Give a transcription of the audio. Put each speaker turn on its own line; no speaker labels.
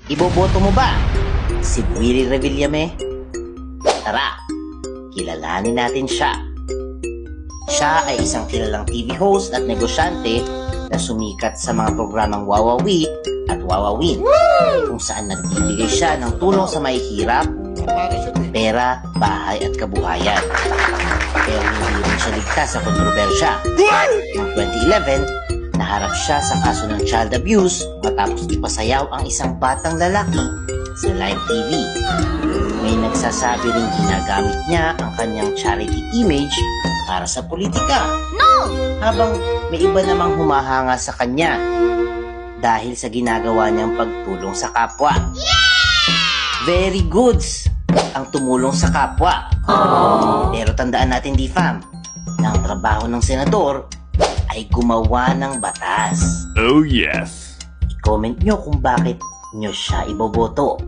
Iboboto mo ba si Willie Revillame? Tara, kilalanin natin siya. Siya ay isang kilalang TV host at negosyante na sumikat sa mga programang Wawawi at Wawawin, kung saan nagbibigay siya ng tulong sa mahihirap, pera, bahay at kabuhayan. Pero hindi rin siya ligtas sa kontrobersya. Noong 2011, naharap siya sa kaso ng child abuse matapos ipasayaw ang isang batang lalaki sa live TV. May nagsasabi ring ginagamit niya ang kanyang charity image para sa politika.
No!
Habang may iba namang humahanga sa kanya dahil sa ginagawa niyang pagtulong sa kapwa. Very goods ang tumulong sa kapwa. Pero tandaan natin, D-Fam, na ang trabaho ng senador ay gumawa ng batas.
Oh yes.
I-comment nyo kung bakit nyo siya iboboto.